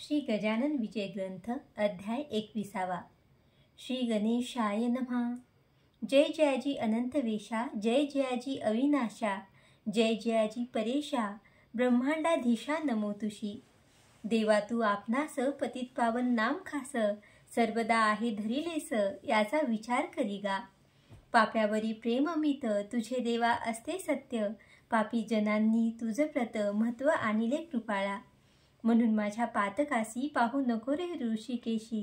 श्री गजानन विजय ग्रंथ अध्याय 21. श्री गणेशाय नमः. जय जयाजी अनंत वेशा, जय जयाजी अविनाशा, जय जयाजी परेशा, ब्रह्मांडाधीशा नमो तुशी. देवा तू आपणास पतित पावन नाम खास, सर्वदा आहे धरिलेस याचा विचार करी गा. पाप्यावरी प्रेम अमित, तुझे देवा असते सत्य, पापी जनांनी तुझ प्रत महत्व आणिले कृपाळा. म्हणून माझ्या पातकासी पाहू नको रे ऋषिकेशी,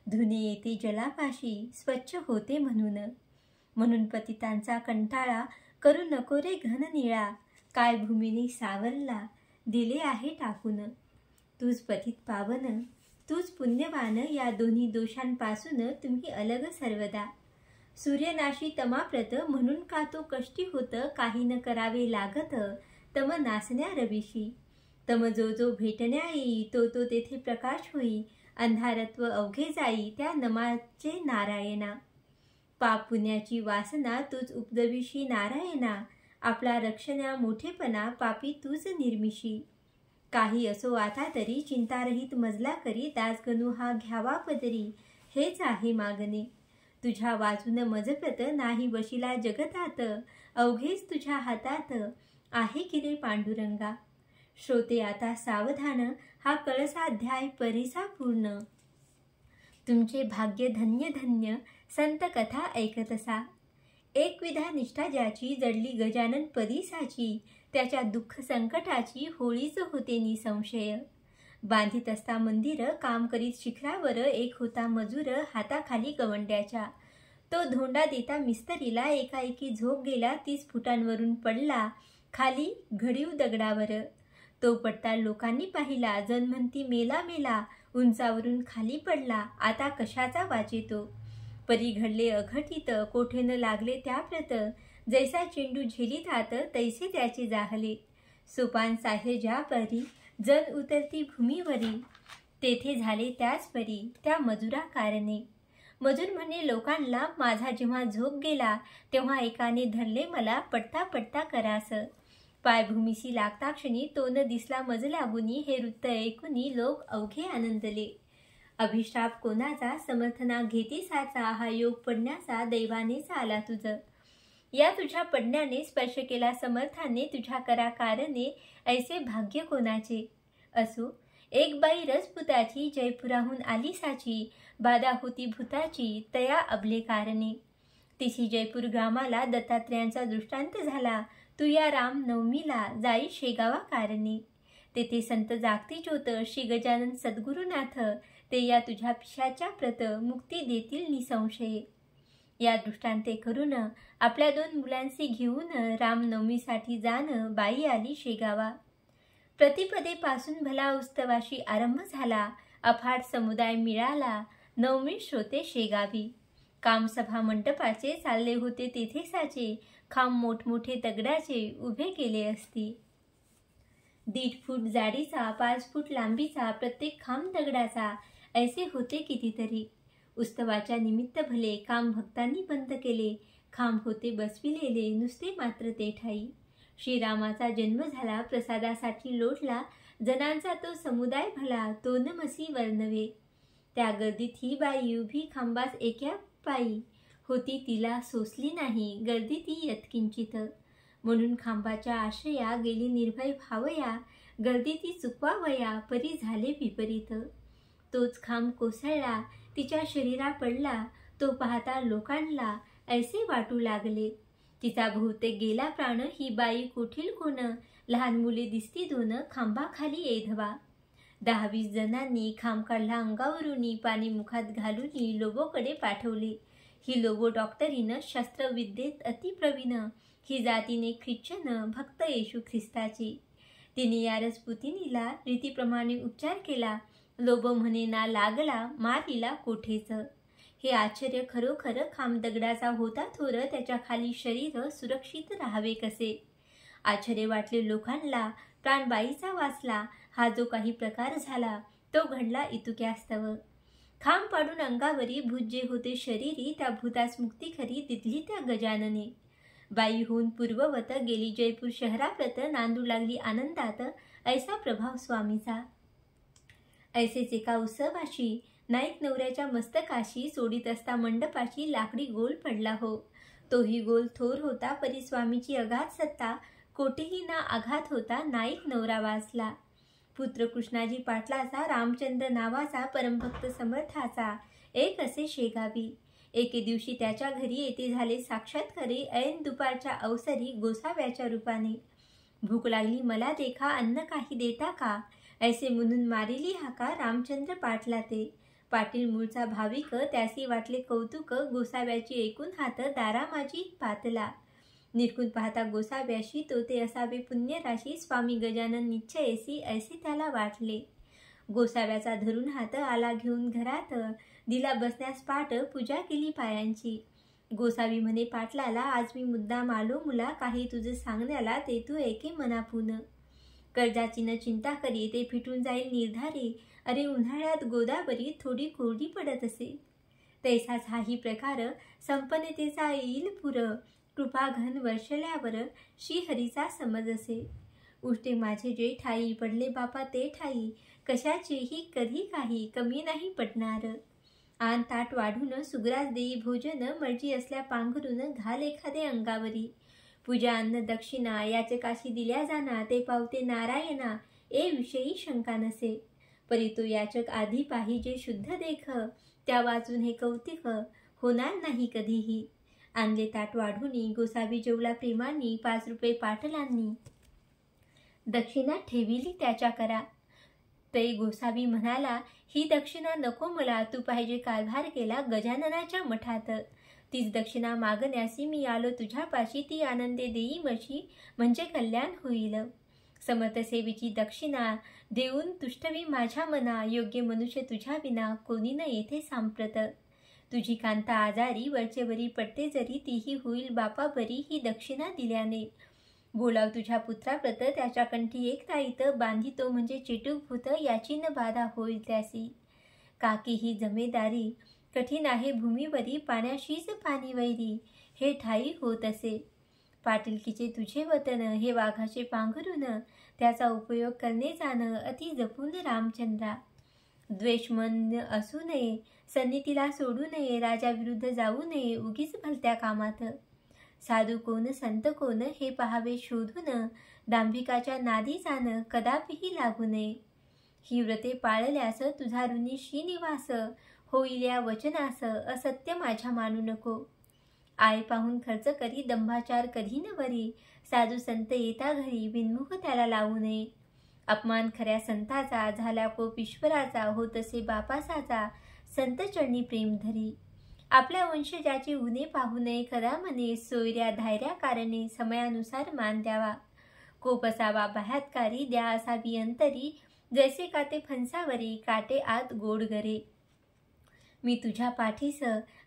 धुने येते जलापाशी स्वच्छ होते म्हणून पतितांचा कंटाळा करू नको रे घन निळा. काय भूमीने सावरला दिले आहे टाकून, तूच पतित पावन तूच पुण्यवान, या दोन्ही दोषांपासून तुम्ही अलग सर्वदा. सूर्यनाशी तमाप्रत म्हणून का तो कष्टी होत, काही न करावे लागत तम नासण्या रविशी. तम जो जो भेटण्या येई तो तो तेथे प्रकाश होई, अंधारत्व अवघे जाई त्या नमाचे नारायणा. पाप पुण्याची वासना तूच उपदविशी नारायणा, आपला रक्षण्या मोठेपणा पापी तूच निर्मिशी. काही असो आता तरी चिंतारहित मजला करी, दासगणू हा घ्यावा पदरी हेच आहे मागणे. तुझ्या वाचून मजप्रत नाही बशिला जगतात, अवघेच तुझ्या हातात आहे की रे पांडुरंगा. श्रोते आता सावधान, हा कळसाध्याय परिसा पूर्ण. तुमचे भाग्य धन्य धन्य संत कथा ऐकतसा. एकविधा निष्ठा ज्याची जडली गजानन परीसाची, त्याच्या दुःख संकटाची होळीच होते निसंशय. बांधित असता मंदिर काम करीत शिखरावर, एक होता मजूर हाताखाली गवंड्याच्या. तो धोंडा देता मिस्त्रीला, एकाएकी झोप गेला 30 फुटांवरून पडला खाली घडीव दगडावर. तो पडता लोकांनी पाहिला, जण म्हणती मेला मेला, उंचावरून खाली पडला आता कशाचा वाचेतो. परी घडले अघटित कोठे न लागले त्याप्रत, जैसा चेंडू झेलितात तैसे त्याचे जाहले. सोपान साहे ज्या परी जण उतरती भूमीवरी, तेथे झाले त्याच परी त्या मजुरा कारणे. मजूर म्हणे लोकांना, माझा जेव्हा झोप गेला तेव्हा एकाने धरले मला पडता पडता करास. पायभूमीशी लागता क्षणी तो न दिसला मज लागुनी, हे वृत्त ऐकुनी लोक अवघे आनंदले. अभिशाप कोणाचा समर्थना घेती साचा, हा योग पडण्याचा दैवानेच आला तुझ. या तुझ्या पडण्याने स्पर्श केला समर्थाने, तुझ्या करा कारणे ऐसे भाग्य कोणाचे. असो एक बाई रजपुताची, जयपुराहून आली साची, बाधा होती भूताची तया अबले कारणे. तिशी जयपूर ग्रामाला दत्तात्रयांचा दृष्टांत झाला, तू या राम नवमीला जाई शेगावा कारणे. तेथे संत जागती ज्योत श्री गजानन सद्गुरुनाथ, ते या तुझ्या पिशाच्या प्रत मुक्ती देतील निसंशये. या दृष्टांते करून आपल्या 2 मुलांशी घेऊन रामनवमीसाठी जाण बाई आली शेगावा. प्रतिपदेपासून भला उत्सवाशी आरंभ झाला, अफाट समुदाय मिळाला नवमी श्रोते शेगावी. कामसभा मंडपाचे चालले होते तेथे साचे, खांब मोठमोठे दगडाचे उभे केले असती. 1.5 फूट जाडीचा 5 फूट लांबीचा प्रत्येक खांब दगडाचा, ऐसे होते कितीतरी. उत्सवाच्या निमित्त भले काम भक्तांनी बंद केले, खांब होते बसविलेले नुसते मात्र ते ठाई. श्रीरामाचा जन्म झाला प्रसादासाठी लोटला, जनांचा तो समुदाय भला तो न मसी वर्णवे. त्या गर्दीत ही बाई उभी खांबास एका पायी होती, तिला सोसली नाही गर्दी ती यत्किंचित. म्हणून खांबाच्या आश्रया गेली निर्भय भावया, गर्दी ती चुकवावया परी झाले विपरीत. तोच खांब कोसळला तिच्या शरीरा पडला, तो पाहता लोकांना ऐसे वाटू लागले, तिचा बहुतेक गेला प्राण, ही बाई कोठील कोण. लहान मुले दिसती 2 खांबाखाली एधवा. 10-20 जणांनी खांब काढला अंगावरूनी, पाणी मुखात घालूनी लोबोकडे पाठवले. ही लोबो डॉक्टरीनं शस्त्रविद्येत अतिप्रवीण, ही जातीने ख्रिश्चन भक्त येशू ख्रिस्ताची. तिने या रजपुतिनीला रीतीप्रमाणे उपचार केला, लोबो म्हणे ना लागला मारिला कोठेच. हे आश्चर्य खरोखर, खांब दगडाचा होता थोर, त्याच्या खाली शरीर सुरक्षित राहावे कसे. आश्चर्य वाटले लोकांना, प्राणबाईचा वाचला. हा जो काही प्रकार झाला तो घडला इतुक्यास्तव. खांब पाडून अंगावरी भूत जे होते शरीरी, त्या भूतास मुक्ती खरी दिली त्या गजानने. बाई होऊन पूर्ववत गेली जयपूर शहराप्रत, नांदू लागली आनंदात ऐसा प्रभाव स्वामीचा. ऐसेच एका उत्सवाशी नाईक नवऱ्याच्या मस्तकाशी सोडित असता मंडपाची लाकडी गोल पडला हो. तोही गोल थोर होता, परी स्वामीची अगाध सत्ता, कोठेही ना आघात होता, नाईक नवरा वाचला. पुत्र कृष्णाजी पाटलाचा, रामचंद्र नावाचा, परमभक्त समर्थाचा, एक असे शेगावी. एके दिवशी त्याच्या घरी येथे झाले साक्षात्कारी, ऐन दुपारच्या अवसरी गोसाव्याच्या रूपाने. भूक लागली मला देखा, अन्न काही देता का, ऐसे म्हणून मारिली हाका रामचंद्र पाटला ते. पाटील मूळचा भाविक, त्यासी वाटले कौतुक, गोसाव्याची एकूण हात दारा माझी पातला. निरखून पाहता गोसाव्याशी, तो ते असावे पुण्यराशी, स्वामी गजानन निश्चयसी, ऐसे त्याला वाटले. गोसाव्याचा धरून हात आला घेऊन घरात, दिला बसण्यास पाठ, पूजा केली पायांची. गोसावी म्हणे पाटलाला, आज मी मुद्दाम आलो मुला, काही तुझं सांगण्याला, ते तू ऐके मनापून. कर्जाची न चिंता करी, ते फिटून जाईल निर्धारी, अरे उन्हाळ्यात गोदावरी थोडी कोरडी पडत असे. तैसाच हाही प्रकार, संपन्नतेचा येईल पुर, कृपा घन वर्षल्यावर, श्रीहरीचा समज असे. उष्टे माझे जे ठाई, पडले बापा ते ठाई, कशाचेही कधी काही कमी नाही पडणार. आन ताट वाढून सुग्रास देई भोजन, मर्जी असल्या पांघरून घाल एखादे अंगावरी. पूजा अन्न दक्षिणा याचकाशी दिल्या जाना, ते पावते नारायणा, ए विषयी शंका नसे. परी तो याचक आधी पाहिजे शुद्ध देख, त्या वाचून हे कौतिक होणार नाही कधीही. आणले ताट वाढूनी, गोसावी जेवला प्रेमानी, 5 रुपये पाटलांनी दक्षिणा ठेविली त्याच्या करा. तै गोसावी म्हणाला, ही दक्षिणा नको मला, तू पाहिजे कारभार केला गजाननाच्या मठात. तीच दक्षिणा मागण्यासी मी आलो तुझ्यापाशी, ती आनंदे देई मशी, म्हणजे कल्याण होईल. समर्थसेवेची दक्षिणा देऊन तुष्टवी माझ्या मना, योग्य मनुष्य तुझ्या विना कोणी न येथे सांप्रत. तुझी कांता आजारी, वरचेवरी पडते जरी, तीही होईल बापा बरी, ही दक्षिणा दिल्याने. बोलाव तुझ्या पुत्राप्रत, त्याच्या कंठी एक ताईत, बांधितो म्हणजे चेटूक भूत, याची न बाधा होईल त्यासी. काकी ही जमेदारी, कठीण आहे भूमीवरी, पाण्याशीच पाणी वैरी, हे ठाई होत असे. पाटीलकीचे तुझे वतन, हे वाघाचे पांघरून, त्याचा उपयोग करणे जाण, अति जपून रामचंद्रा. द्वेष मन असू नये, सन्नितीला सोडू नये, राजाविरुद्ध जाऊ नये उगीच भलत्या कामात. साधू कोण संत कोण, हे पहावे शोधून, दांभिकाच्या नादी जाण, कदापिही लागू नये. ही व्रते पाळल्यास तुझा ऋणी श्रीनिवास, होईल या वचनास, असत्य माझ्या मानू नको. आय पाहून खर्च करी, दंभाचार कधी न वरी, साधू संत येता घरी, बिनमुख त्याला लावू नये. अपमान खऱ्या संताचा, झाला कोप ईश्वराचा, होत असे बापासाचा, संत चरणी प्रेम धरी. आपल्या वंशजाची उणे पाहू नये खरा मने, सोयऱ्या धायऱ्या कारणे, समयानुसार मान द्यावा. कोप असावा बाह्यातकारी, द्या असावी अंतरी, जैसे काटे फणसावरी, काटे आत गोड गरे. मी तुझ्या पाठीस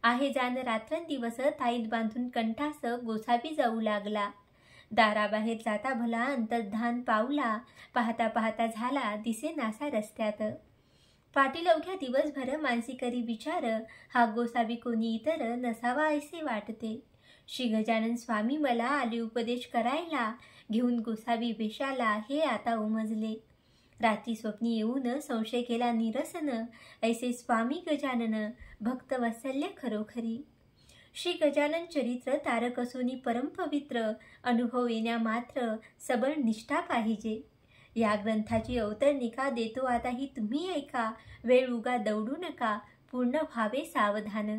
आहे जाण रात्रंदिवस, ताईत बांधून कंठास गोसावी जाऊ लागला. दाराबाहेर जाता भला अंतर्धान पावला, पाहता पाहता झाला दिसे नासा रस्त्यात. पाटील अवघ्या दिवसभर मानसी करी विचार, हा गोसावी कोणी इतर नसावा ऐसे वाटते. श्री गजानन स्वामी मला आले उपदेश करायला, घेऊन गोसावी वेशाला, हे आता उमजले. रात्री स्वप्नी येऊन संशय केला निरसन, ऐसे स्वामी गजानन भक्तवत्सल्य खरोखरी. श्री गजानन चरित्र तारक असोनी परम पवित्र, अनुभव येण्या मात्र सबळ निष्ठा पाहिजे. या ग्रंथाची अवतरणिका देतो आता ही तुम्ही ऐका, वेळ उगा दौडू नका, पूर्ण व्हावे सावधान.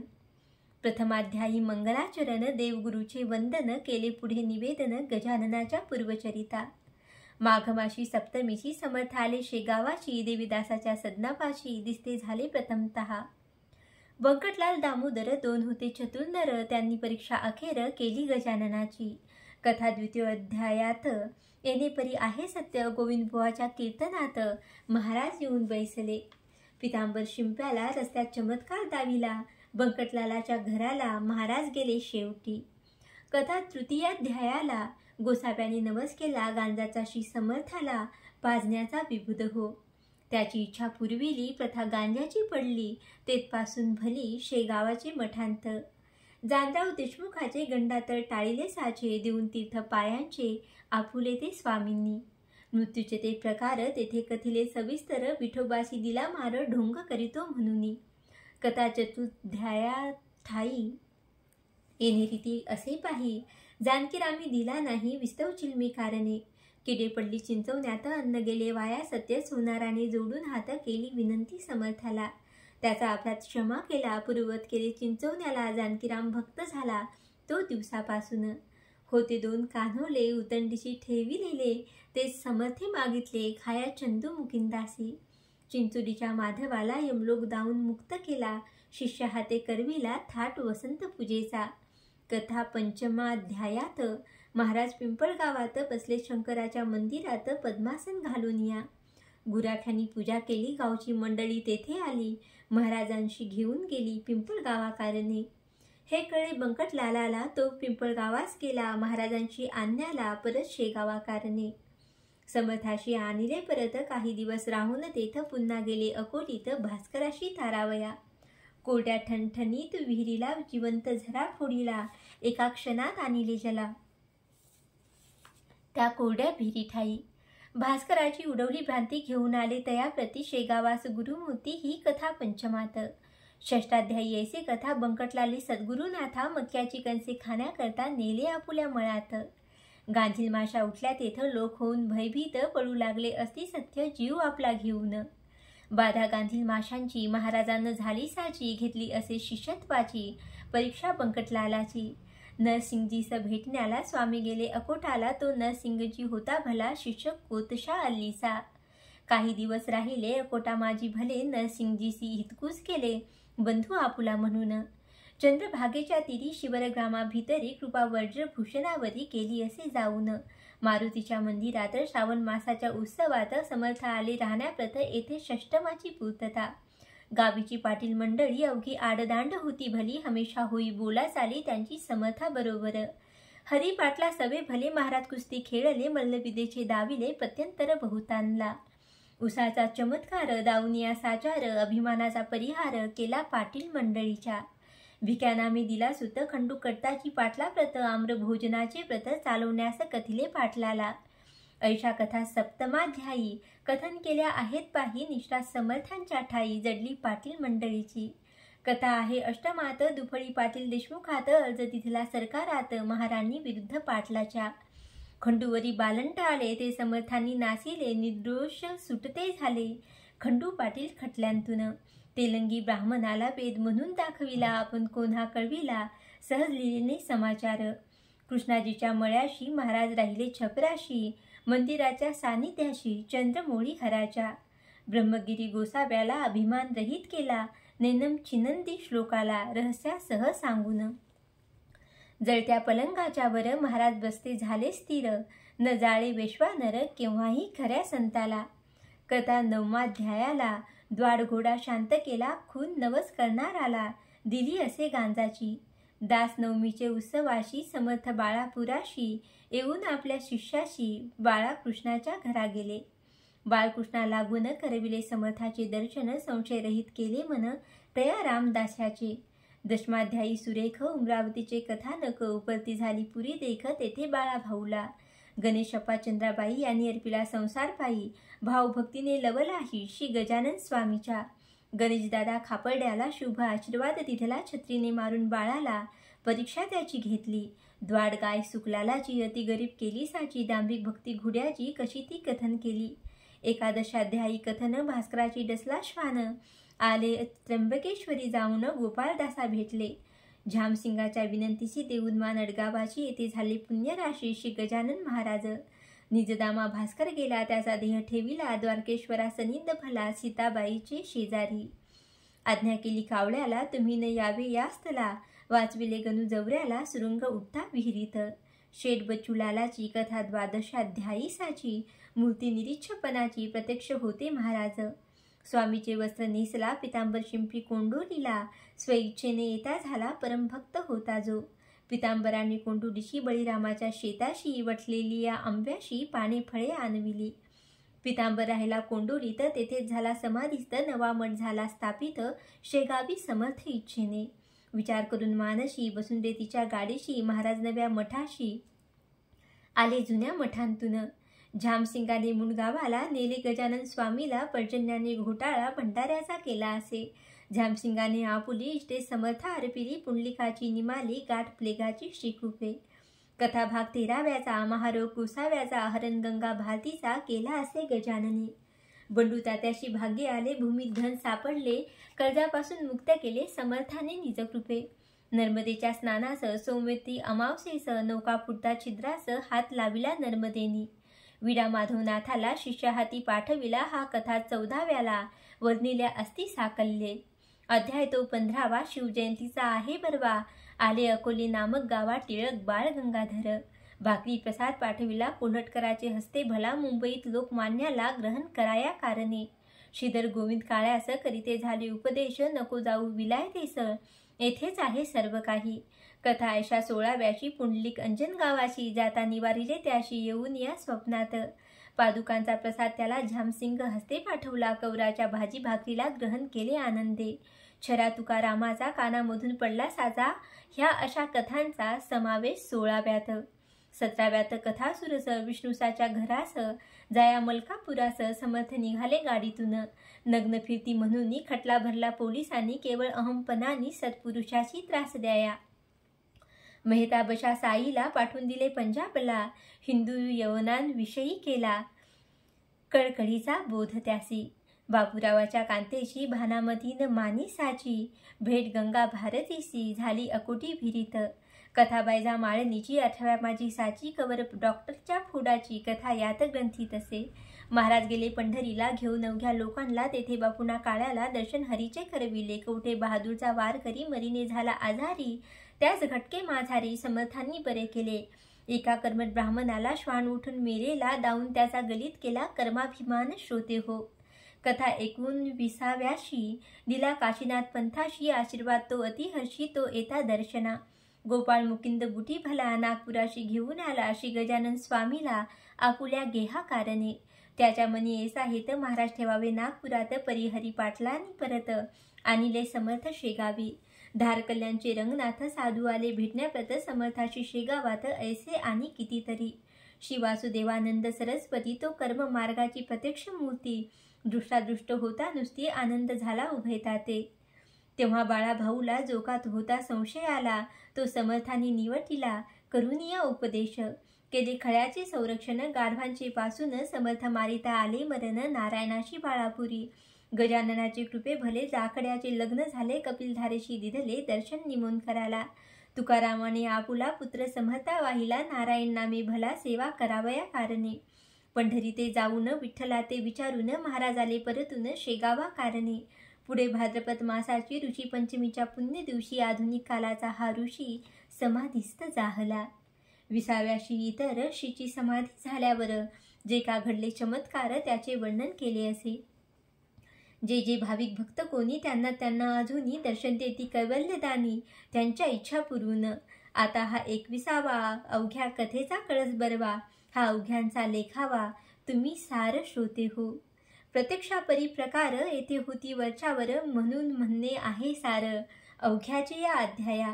प्रथमाध्यायी मंगलाचरण, देवगुरूचे वंदन, केले पुढे निवेदन गजाननाच्या पूर्वचरिता. माघमाशी सप्तमीची समर्थ आले शेगावाची, देवीदासाच्या सदनापाशी दिसते झाले प्रथमतः. व्यंकटलाल दामोदर 2 होते चतुर नर, त्यांनी परीक्षा अखेर केली गजाननाची. कथा 2य अध्यायात येणे परी आहे सत्य, गोविंदबुवाच्या कीर्तनात महाराज येऊन बैसले. पितांबर शिंप्याला रस्त्यात चमत्कार दाविला, व्यंकटलालाच्या घराला महाराज गेले शेवटी. कथा 3याध्यायाला गोसाव्याने नवस केला, गांजाचा श्री समर्थाला पाजण्याचा विबुध हो. त्याची इच्छा पुरविली, प्रथा गांजाची पडली, तेथपासून भली शेगावाचे मठांत. जानराव देशमुखाचे गंडातळ टाळिले साचे, देऊन तीर्थ पायांचे आपुले ते स्वामींनी. मृत्यूचे ते प्रकार तेथे कथिले सविस्तर, विठोबासी दिला मार ढोंग करीतो म्हणून. कथा चतुर्ध्याया ठाई येणे रीती असे पाही, जानकीरामी दिला नाही विस्तव चिलमी कारणे. किडे पडली चिंचवण्यात, अन्न गेले वाया सत्य, सोनाराने जोडून हात केली विनंती समर्थाला. त्याचा अपराध क्षमा केला, पूर्ववत केले चिंचवण्याला. जानकीराम भक्त झाला तो दिवसापासून. होते 2 कान्होले, उतंडीशी ठेविलेले, ते समर्थे मागितले खाया चंदू मुकिंदासी. चिंचोलीच्या माधवाला यमलोक दाऊन मुक्त केला, शिष्य हाते करविला थाट वसंत पूजेचा. कथा 5माध्यायात. महाराज पिंपळगावात बसले शंकराच्या मंदिरात पद्मासन घालून या. गुराख्यांनी पूजा केली, गावची मंडळी तेथे आली, महाराजांशी घेऊन गेली पिंपळगावाकारणे. हे कळे बंकटलालाला, तो पिंपळगावास गेला, महाराजांची आणण्याला परत शेगावाकारणे. समर्थाशी आणले परत, काही दिवस राहून तेथ पुन्हा गेले अकोटीत, भास्कराशी तारावया. कोरड्या ठणठणीत विहिरीला जिवंत झरा फोडीला, एका क्षणात आणले जला त्या कोरड्या विहिरी ठाई. भास्कराची उडवली भ्रांती घेऊन आले तयाप्रती, शेगावास गुरुमूर्ती ही कथा 5मात. 6ष्टाध्यायी ऐसे कथा बंकटलाली सद्गुरुनाथा, मक्याची कणसे खाण्याकरता नेले आपुल्या मळात. गांधील माशा उठल्या तेथ, लोक होऊन भयभीत, पळू लागले असती सत्य जीव आपला घेऊन. बाधा गांधील माशांची महाराजांना झाली साची, घेतली असे शिष्यत्वाची परीक्षा बंकटलालाची. नरसिंगजीस भेटण्याला स्वामी गेले अकोटाला, तो नरसिंगजी होता भला, शिष्य कोतशा अल्लीसा. काही दिवस राहिले अकोटा माझी भले, नरसिंगजीसी हितकूच केले बंधू आपुला म्हणून. चंद्रभागेच्या तीरी शिवरग्रामा भीतरी, कृपा वज्र भूषणावरी केली असे जाऊन. मारुतीच्या मंदिरात श्रावण मासाच्या उत्सवात, समर्थ आले राहण्याप्रत येथे षष्टमाची पूर्तता. गावीची पाटील मंडळी अवघी आडदांड होती भली, हमेशा होई बोला चाली त्यांची समर्था बरोबर. हरी पाटला सवे भले, महाराज कुस्ती खेळले, मल्लविद्येचे दाविले प्रत्यंतर बहुतांना. उसाचा चमत्कार दावनिया साचार, अभिमानाचा परिहार केला पाटील मंडळीच्या. भिक्यानामे दिला सुत, खंडू कट्टाची पाटला प्रत, आम्र भोजनाचे व्रत चालवण्यास कथिले पाटलाला. ऐशा कथा 7माध्यायी. कथन केल्या आहेत पाही, निष्ठा समर्थांच्या ठाई, जडली पाटील मंडळीची. कथा आहे 8मात. दुफळी पाटील देशमुखात, अर्ज तिथला सरकारात, महाराणी विरुद्ध पाटलाच्या. खंडूवरी बालंट आले, ते समर्थांनी नासिले, निर्दोष सुटते झाले खंडू पाटील खटल्यांतून. तेलंगी ब्राह्मणाला वेद म्हणून दाखविला, आपण कोन्हा कळविला सहज लिहिणे समाचार. कृष्णाजीच्या मळ्याशी महाराज राहिले छपराशी, मंदिराच्या सानिध्याशी चंद्रमोळी हराच्या. ब्रह्मगिरी गोसाव्याला अभिमान रहित केला, नैनम छिनंदी श्लोकाला रहस्यासह सांगून. जळत्या पलंगाच्या वर महाराज बसते झाले स्थिर, न जाळे वैश्वानर केव्हाही खऱ्या संताला. कथा 9माध्यायाला. द्वाड घोडा शांत केला, खून नवस करणाराला दिली असे गांजाची. दास नवमीचे उत्सवाशी, समर्थ बाळापुराशी येऊन आपल्या शिष्याशी बाळाकृष्णाच्या घरा गेले. बाळकृष्णा लागून करविले समर्थाचे दर्शन, संशयरहित केले मन तया रामदासाचे. 10माध्यायी सुरेख. उमरावतीचे कथानक, उपरती झाली पुरी देख, तेथे बाळा भाऊला. गणेशप्पा चंद्राबाई यांनी अर्पिला संसार पायी, भावभक्तीने लवलाही श्री गजानन स्वामीच्या. गणेशदादा खापर्ड्याला शुभ आशीर्वाद दिधला, छत्रीने मारून बाळाला परीक्षा त्याची घेतली. द्वाड गाय सुकलालाची, अति गरीब केली साची, दांभिक भक्ती घुड्याची कशी ती कथन केली. 11अध्यायी कथन. भास्कराची डसला श्वान, आले त्र्यंबकेश्वरी जाऊन गोपाळदासा भेटले. झामसिंगाच्या विनंतीशी देऊन मान अडगावाची, येथे झाले पुण्यराशी श्री गजानन महाराज. निजदामा भास्कर गेला, त्याचा देह ठेविला द्वारकेश्वरा सनिंद भला, सीताबाईचे शेजारी. आज्ञा केली कावळ्याला, तुम्ही न यावे यास्तला, वाचविले गणू जवऱ्याला, सुरुंग उठता विहिरीत. शेठ बच्चूलालाची कथा 12अध्यायी साची, मूर्ती निरीच्छपणाची प्रत्यक्ष होते महाराज. स्वामीचे वस्त्र नेसला, पितांबर शिंपी कोंडोलीला, स्वइच्छेने येता झाला परमभक्त होता जो. पितांबराने कोंडुलीशी बळीरामाच्या शेताशी, वटलेली या आंब्याशी पाने फळे आणविली. पितांबर राहिला कोंडोलीत, तेथेच झाला समाधीस्थ, नवा मठ झाला स्थापित शेगावी समर्थ इच्छेने. विचार करून मानशी बसून दे तिच्या गाडीशी, महाराज नव्या मठाशी आले जुन्या मठांतून. झामसिंगाने मुंडगावाला नेले गजानन स्वामीला, पर्जन्याने घोटाळा भंडाऱ्याचा केला असे. झामसिंगाने आपुली इष्टे समर्था अर्पिली, पुंडलिकाची निमाली गाठ प्लेगाची श्रीकृपे. कथा भाग 13व्याचा महारोग कुसाव्याचा, हरणगंगा भारतीचा केला असे गजानने. बंडू तात्याशी भाग्य आले, भूमीत धन सापडले, कर्जापासून मुक्त केले समर्थाने निजकृपे. नर्मदेच्या स्नानासह सोमवती अमावस्येसह नौका फुटता छिद्रासह हात लाविला नर्मदेनी. विडा माधवनाथाला शिष्या हाती पाठविला, हा कथा 14व्याला वर्णिल्या असती साकल्ये. अध्याय तो 15वा शिवजयंतीचा आहे बरवा, आले अकोले नामक गावा टिळक बाळ गंगाधर. भाकरी प्रसाद पाठविला कोल्हटकराचे हस्ते भला, मुंबईत लोकमान्याला ग्रहण कराया कारणे. श्रीधर गोविंद काळ्यास करीते झाले उपदेश, नको जाऊ विलायतेस येथेच आहे सर्व काही. कथा ऐशा 16व्याची पुंडलिक अंजन गावाची, जाता निवारिले त्याशी येऊन या स्वप्नात. पादुकांचा प्रसाद त्याला झामसिंग हस्ते पाठवला, कौराच्या भाजी भाकरीला ग्रहण केले आनंदे. छरा तुकारामाचा कानामधून पडला साजा, ह्या अशा कथांचा समावेश 16व्यात. 17व्यात कथासुरस विष्णुसाच्या घरास, जाया मलकापुरास समर्थ निघाले गाडीतून. नग्न फिरती म्हणून खटला भरला पोलिसांनी, केवळ अहमपणानी सत्पुरुषाची त्रास द्याया. मेहताबशा साईला पाठवून दिले पंजाबला, हिंदू यवनांविषयी केला कळकळीचा बोध त्यासी. बापूरावाच्या कांतेची भानामतीन मानिसाची, भेट गंगा भारतीसी झाली अकोटी भिरीत. कथाबाईजा माळणीची 18व्या माझी साची, कवर डॉक्टरच्या फोडाची कथा यात ग्रंथीत असे. महाराज गेले पंढरीला घेऊन अवघ्या लोकांना, तेथे बापुना काळ्याला दर्शन हरीचे करविले. कवठे बहादूरचा वार करी मरीने झाला आजारी, त्याच घटके माझारी समर्थांनी बरे केले. एका कर्मठ ब्राह्मणाला श्वान उठून मेलेला, दाऊन त्याचा गलित केला कर्माभिमान श्रोते हो. कथा 19व्याशी दिला काशीनाथ पंथाशी, आशीर्वाद तो अतिहर्षी तो येता दर्शना. गोपाळ मुकिंद बुटी भला, नागपुराशी घेऊन आला श्री गजानन स्वामीला आपुल्या गेहा कारणे. त्याच्या मनी ऐसा हेत महाराज ठेवावे नागपुरात, परिहरी पाटलांनी परत आणिले समर्थ शेगावी. धार कल्याणचे रंगनाथ साधू आले भेटण्याप्रत, समर्थाशी शेगावात ऐसे आणि कितीतरी. श्री वासुदेवानंद सरस्वती तो कर्म मार्गाची प्रत्यक्ष मूर्ती, दृष्टादृष्ट होता नुसती आनंद झाला उभयता ते. तेव्हा बाळा भाऊला जोकात होता संशय आला, तो समर्थांनी निवटिला करुनिया उपदेश. केले खळ्याचे संरक्षण गाढवांचे पासून, समर्थ मारिता आले मरण नारायणाशी बाळापुरी. गजाननाचे कृपे भले जाकड्याचे लग्न झाले, कपिलधारेशी दिधले दर्शन निमोन कराला. तुकारामाने आपुला पुत्र समर्था वाहिला, नारायण नामे भला सेवा करावया कारणे. पंढरी ते जाऊन विठ्ठला ते विचारून, महाराज आले परतून शेगावा कारणे. पुढे भाद्रपद मासाची ऋषी पंचमीच्या पुण्य दिवशी आधुनिक कालाचा हा ऋषी समाधीस्थ जाहला. 20व्याशी इतर ऋषीची समाधी झाल्यावर जे का घडले चमत्कार त्याचे वर्णन केले असे. जे जे भाविक भक्त कोणी त्यांना त्यांना अजूनही दर्शन देती कैवल्यदानी, त्यांच्या इच्छा पुरून. आता हा 21वा अवघ्या कथेचा कळस बरवा, हा अवघ्यांचा लेखावा तुम्ही सार श्रोते हो. प्रत्यक्षापरी प्रकार येथे होती वरच्यावर, म्हणून म्हणणे आहे सार अवघ्याचे या अध्याया.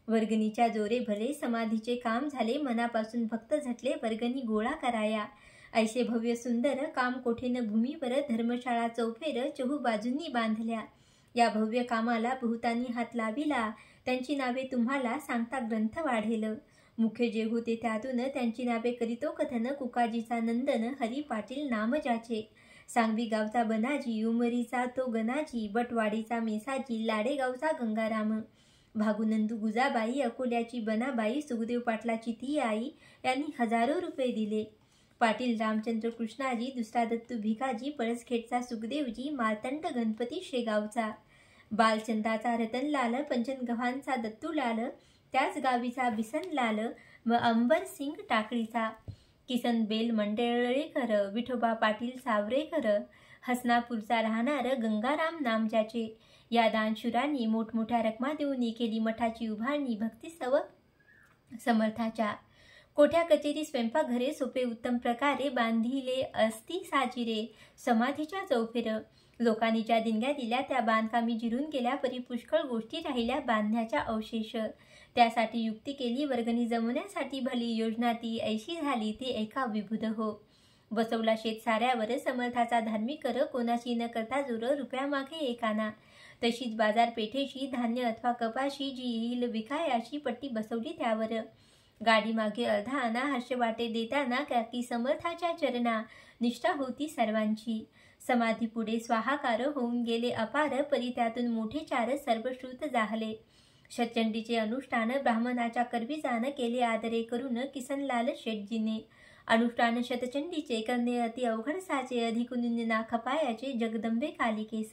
वर्गणीच्या जोरे भले समाधीचे काम झाले, मनापासून भक्त झटले वर्गणी गोळा कराया. ऐसे भव्य सुंदर काम कोठेन भूमीवर, धर्मशाळा चौफेर चहू बाजूंनी बांधल्या. या भव्य कामाला बहुतांनी हात लाविला, त्यांची नावे तुम्हाला सांगता ग्रंथ वाढेल. मुख्य जे होते त्यातून त्यांची नावे करीतो कथन, कुकाजीचा नंदन हरी पाटील नाम ज्याचे. सांगवी गावचा बनाजी, उमरीचा तो गणाजी, बटवाडीचा मेसाजी, लाडेगावचा गंगाराम. भागुनंदू गुजाबाई, अकोल्याची बनाबाई, सुखदेव पाटलाची ती आई, यांनी हजारो रुपये दिले. पाटील रामचंद्र कृष्णाजी, दुसरा दत्तू भिकाजी, पळसखेडचा सुखदेवजी, मार्तंड गणपती शेगावचा. बालचंदाचा रतनलाल, पंचनगव्हाणचा दत्तूलाल, त्याच गावीचा बिसनलाल व अंबरसिंग टाकळीचा. किसन बेल मंडळेकर, विठोबा पाटील सावरेकर, हसनापूरचा राहणार गंगाराम नाम ज्याचे. या दानशुरांनी मोठमोठ्या रकमा देऊन केली मठाची उभारणी भक्ती समर्थाच्या. कोठ्या कचेरी स्वयंपाकघरे सोपे उत्तम प्रकारे बांधिले असती साजिरे. समाधीच्या चौफेर लोकांनी ज्या दिंड्या दिल्या त्या बांधकामी जिरून गेल्या, परी पुष्कळ गोष्टी राहिल्या बांधण्याच्या अवशेष. त्यासाठी युक्ती केली वर्गणी जमवण्यासाठी, भली योजना ती ऐशी झाली ती एका विभुद हो. बसवला शेत साऱ्यावर समर्थाचा धार्मिक कर, कोणाशी न करता जोर रुपयामागे एकाना. तशीच बाजारपेठेची धान्य अथवा कपाशी जी येईल विकायाची पट्टी बसवली त्यावर. गाडी मागे अर्धा आणा हर्ष वाटे देताना की समर्थाच्या चरणा निष्ठा होती सर्वांची. समाधी पुढे स्वाहाकार होऊन गेले अपार, परी त्यातून मोठे चार सर्वश्रुत जाहले. शतचंडीचे अनुष्ठान ब्राह्मणाच्या करविजान केले आदरे करून किसनलाल शेटजीने. अनुष्ठान शतचंडीचे करणे अति अवघड साचे, अधिकून ना खपायाचे जगदंबे कालिकेस.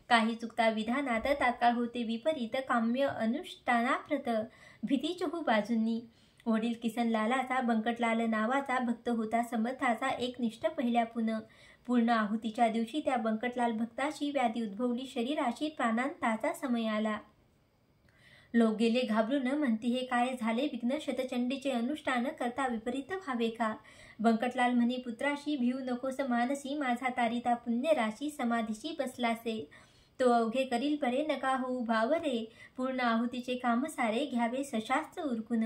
काही चुकता विधानात तात्काळ होते विपरीत, काम्य अनुष्ठानाप्रत भीती चहू बाजूंनी. वडील किसनलालाचा बंकटलाल नावाचा भक्त होता समर्थाचा एकनिष्ठ पहिल्यापून. पूर्ण आहुतीच्या दिवशी त्या बंकटलाल भक्ताची व्याधी उद्भवली शरीराशी, प्राणांताचा समय आला. लोक गेले घाबरून, म्हणती हे काय झाले विघ्न, शतचंडीचे अनुष्ठान करता विपरीत व्हावे का. बंकटलाल म्हणे पुत्राशी भिऊ नकोस मानसी, माझा तारिता पुण्य राशी समाधीशी बसलासे. तो अवघे करील बरे, नका होऊ भावरे, पूर्ण आहुतीचे काम सारे घ्यावे सशास्त्र उरकून.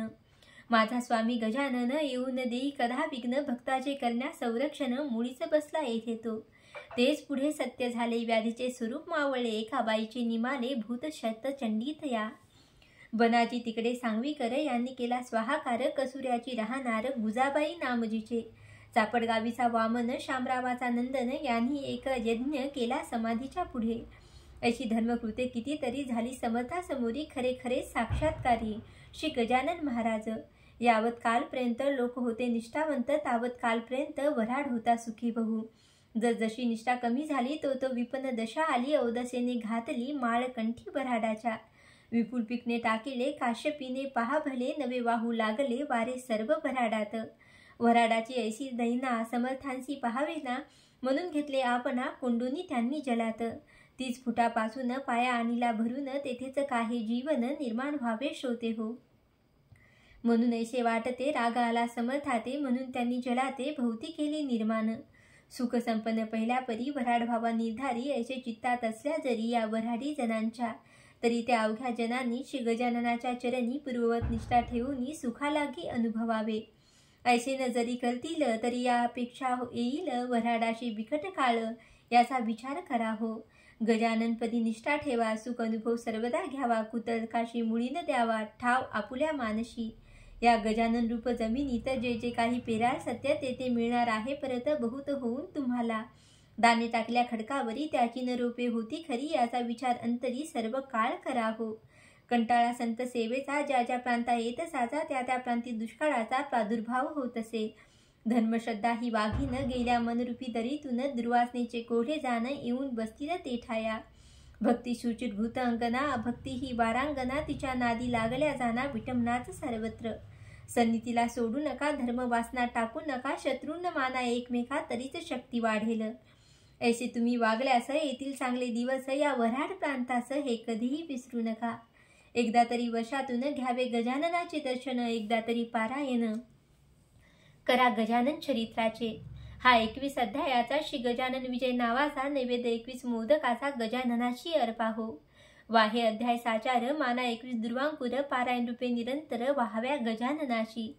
माझा स्वामी गजानन येऊन देई कधा विघ्न, भक्ताचे करण्या संरक्षण, मुळीच बसला येथे तो. तेच पुढे सत्य झाले, व्याधीचे स्वरूप मावळे, एका बाईचे निमाले भूत शतचंडीत या. बनाजी तिकडे सांगवीकर यांनी केला स्वाहाकार, कसुऱ्याची राहणार गुजाबाई नामजीचे. चापडगावीचा वामन शामरावाचा नंदन यांनी एक यज्ञ केला समाधीच्या पुढे. अशी धर्मकृते कितीतरी झाली समर्थासमोरी, खरे खरे साक्षात्कारी श्री गजानन महाराज. यावत कालपर्यंत लोक होते निष्ठावंत, तावत कालपर्यंत वऱ्हाड होता सुखी बहु. जसजशी निष्ठा कमी झाली तो विपन्न दशा आली, अवदसेने घातली माळ कंठी वऱ्हाडाच्या. विपुल पिकणे टाकिले काश्यपीने पहा भले, नवे वाहू लागले वारे सर्व वऱ्हाडात. वऱ्हाडाची ऐसी दैना समर्थांसी पहावेना, म्हणून घेतले आपणा कोंडूनी त्यांनी जलात. 30 फुटापासून पाया आणीला भरून, तेथेच काही जीवन निर्माण व्हावे श्रोते हो. म्हणून ऐसे वाटते राग आला समर्थाते, म्हणून त्यांनी जलाते भोवती केली निर्माण. सुख संपन्न पहिल्या परी वऱ्हाड व्हावा निर्धारी, ऐसे चित्तात असल्या जरी या वऱ्हाडी जनांच्या, तरी त्या अवघ्या जनांनी श्री गजाननाच्या चरणी पूर्ववत निष्ठा ठेवून सुखालागी अनुभवावे. ऐसे न जरी करतील तरी यापेक्षा येईल वऱ्हाडाशी बिकट काळ, याचा विचार करा हो. गजाननपदी निष्ठा ठेवा, सुख अनुभव सर्वदा घ्यावा, कुतर्काशी मुळी न द्यावा ठाव आपुल्या मानशी. या गजानन रूप जमिनीत जे जे काही पेराल सत्य ते मिळणार आहे परत बहुत होऊन तुम्हाला. दाणे टाकल्या खडकावरी त्याची न रोपे होती खरी, याचा विचार अंतरी सर्व काळ करा हो. कंटाळा संत सेवेचा ज्या ज्या प्रांता येत असाचा, त्या त्या प्रांती दुष्काळाचा प्रादुर्भाव होत असे. धर्मश्रद्धा ही वाघीन गेल्या मनरूपी दरीतून, दुर्वासनेचे कोढे जाण येऊन बसतील ते ठाया. भक्ती शुचिर्भूत अंगना, भक्ती ही वारांगना, तिच्या नादी लागल्या जाना विटंबनाच सर्वत्र. सन्नितीला सोडू नका, धर्म वासना टाकू नका, शत्रूंना माना एकमेका, तरीच शक्ती वाढेल. ऐसे तुम्ही वागल्यास येथील चांगले दिवस, या वऱ्हाड प्रांतास हे कधीही विसरू नका. एकदा तरी वर्षातून घ्यावे गजाननाचे दर्शन, एकदा तरी पारायण करा गजानन चरित्राचे. हा 21 अध्यायाचा श्री गजानन विजय नावाचा नैवेद्य 21 मोदकाचा गजाननाची अर्पा हो. वाहे अध्याय साचार, माना 21 दुर्वांकुर, पारायण रूपे निरंतर व्हाव्या गजाननाची.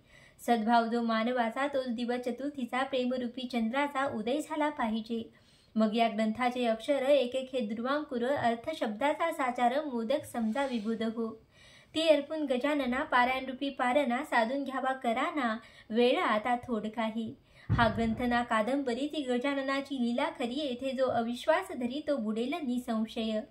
सद्भाव जो मानवाचा, तोच दिवस चतुर्थीचा प्रेमरूपी चंद्राचा उदय झाला पाहिजे. मग या ग्रंथाचे अक्षर एक एक हे दुर्वांकुर, अर्थ शब्दाचा साचार, मोदक समजा विबुध हो. ती अर्पून गजानना पारायण रूपी पारणा, साधून घ्यावा कराना वेळ आता थोड काही. हा ग्रंथ ना कादंबरी, ती गजाननाची लीला खरी, येथे जो अविश्वास धरी तो बुडेल निसंशय.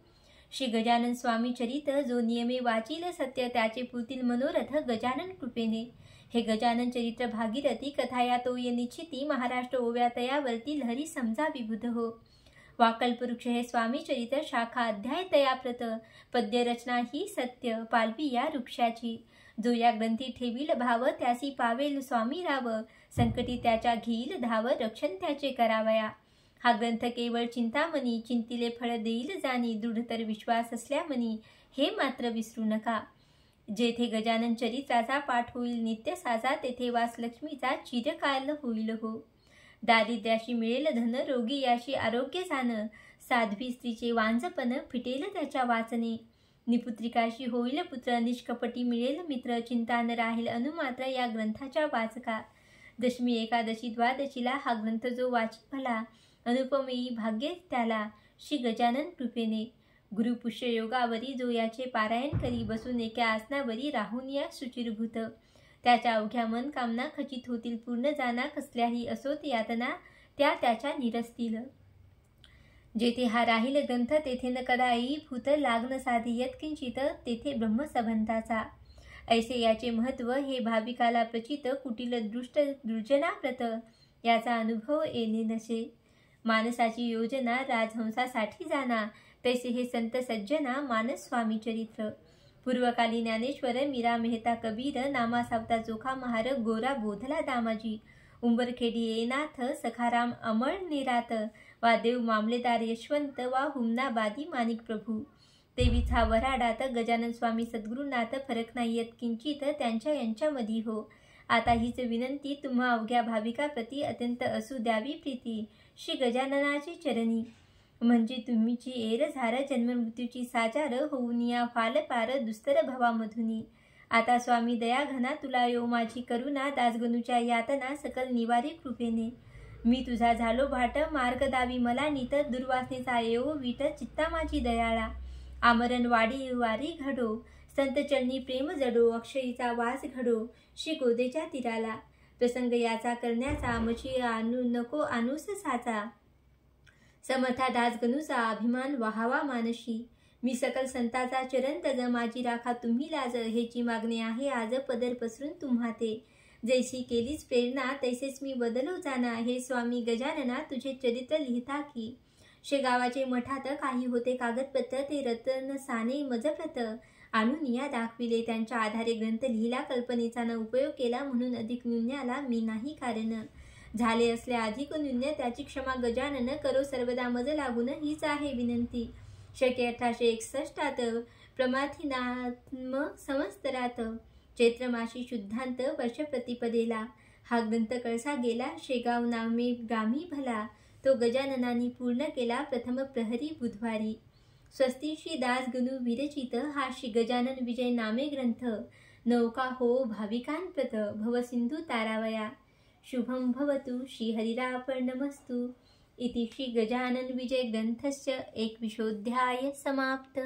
श्री गजानन स्वामी चरित, जो नियमे वाचील सत्य, त्याचे पुरतील मनोरथ गजानन कृपेने. हे गजानन चरित्र भागीरथी कथा, या तो ये निश्चिती, महाराष्ट्र ओव्या तयावरती लहरी समजा विबुध हो. वाकल्पवृक्ष हे स्वामी चरित्र, शाखा अध्याय तयाप्रत, पद्यरचना ही सत्य पालवी या वृक्षाची. जो या ग्रंथी ठेवील भाव, त्यासी पावेल स्वामी राव, संकटी त्याच्या घेईल धाव, रक्षण त्याचे करावया. हा ग्रंथ केवळ चिंतामणी, चिंतिले फळ देईल जाणी, दृढतर विश्वास असल्यामनी, हे मात्र विसरू नका. जेथे गजानन चरित्राचा पाठ होईल नित्य साजा, तेथे वास लक्ष्मीचा चिरकाल होईल हो. दारिद्र्याशी मिळेल धन, रोगी याशी आरोग्य जाण, साध्वी स्त्रीचे वांझपण फिटेल त्याच्या वाचने. निपुत्रिकाशी होईल पुत्र, निष्कपटी मिळेल मित्र, चिंता न राहील अनुमात्र या ग्रंथाच्या वाचका. दशमी एकादशी द्वादशीला हा ग्रंथ जो वाची भला, अनुपमेयी भाग्ये त्याला श्री गजानन कृपेने. गुरुपुष्य योगावरी जो याचे पारायण करी, बसून एका आसनावरी राहून या सुचिरभूत. त्याच्या अवघ्या मन कामना खचित होतील पूर्ण जाना, कसल्याही असोत यातना त्या त्याच्या निरसतील. जेथे हा राहील ग्रंथ तेथे न कदाई भूत, लागन साधी यत्किंचित तेथे ब्रह्मसंबंधाचा. ऐसे याचे महत्व हे भाविकाला प्रचित, कुटील दृष्ट दुर्जनाप्रत याचा अनुभव येणे नसे. मानसाची योजना राजहंसासाठी जाना, तैसे हे संत सज्जना मानस स्वामी चरित्र. पूर्वकाली ज्ञानेश्वर मीरा मेहता कबीर, नामा सावता चोखा महार गोरा बोधला दामाजी. उंबरखेडी येनाथ सखाराम अमळ नेरात, वा देव मामलेदार यशवंत वा हुमनाबादी माणिक प्रभू. देवीचा वराडात गजानन स्वामी सद्गुरुनाथ, फरक नाही यत्किंचित त्यांच्या यांच्यामध्ये हो. आता हीच विनंती तुम्हा अवघ्या भाविकाप्रती अत्यंत असू द्यावी प्रीती, श्री गजाननाची चरणी. म्हणजे तुम्हीची एर झार जन्ममृत्यूची साजार, होऊन या फालपार दुस्तर भवामधुनी. आता स्वामी दया घना तुला यो माझी करुणा, दासगणूच्या यातना सकल निवारी कृपेने. मी तुझा झालो भाट मार्ग दावी मला नीत, दुर्वासनेचा येवो वीट चित्ता माझी दयाळा. आमरण वाडी वारी घडो, संत चरणी प्रेम जडो, अक्षयीचा वास घडो श्री गोदेच्या तीराला. प्रसंग याचा करण्याचा मची नको आणूस साचा, समर्था दासगणूचा अभिमान वहावा मानशी. मी सकल संताचा चरण तज, माझी राखा तुम्ही लाज, हेची मागणी आहे आज पदर पसरून तुम्हा ते. जैसी केलीच प्रेरणा तैसेच मी बदलो जाना, हे स्वामी गजानना तुझे चरित्र लिहिता की. शेगावाचे मठात काही होते कागदपत्र, ते रतन साने मजप्रत. आणून या दाखविले त्यांच्या आधारे ग्रंथ लिहिला, कल्पनेचा न उपयोग केला म्हणून अधिक न्यून्याला मी नाही कारण. झाले असले अधिक न्यून्य त्याची क्षमा गजानन, करो सर्वदा मज लागून हीच आहे विनंती. शके 1861 प्रमाथिनात्म संवत्सरात, चैत्रमाशी शुद्धांत वर्ष प्रतिपदेला. हा ग्रंथ कळसा गेला शेगाव नामे गामी भला, तो गजाननानी पूर्ण केला प्रथम प्रहरी बुधवारी. स्वस्ती श्री दासगणू विरचित हा श्री गजानन विजय नामे ग्रंथ, नौका हो भाविकांप्रत भवसिंधू तारावया. शुभं भवतु श्रीहरिरापणमस्तु. इति श्री गजानन विजय ग्रंथस्य 21ोऽध्याय समाप्त.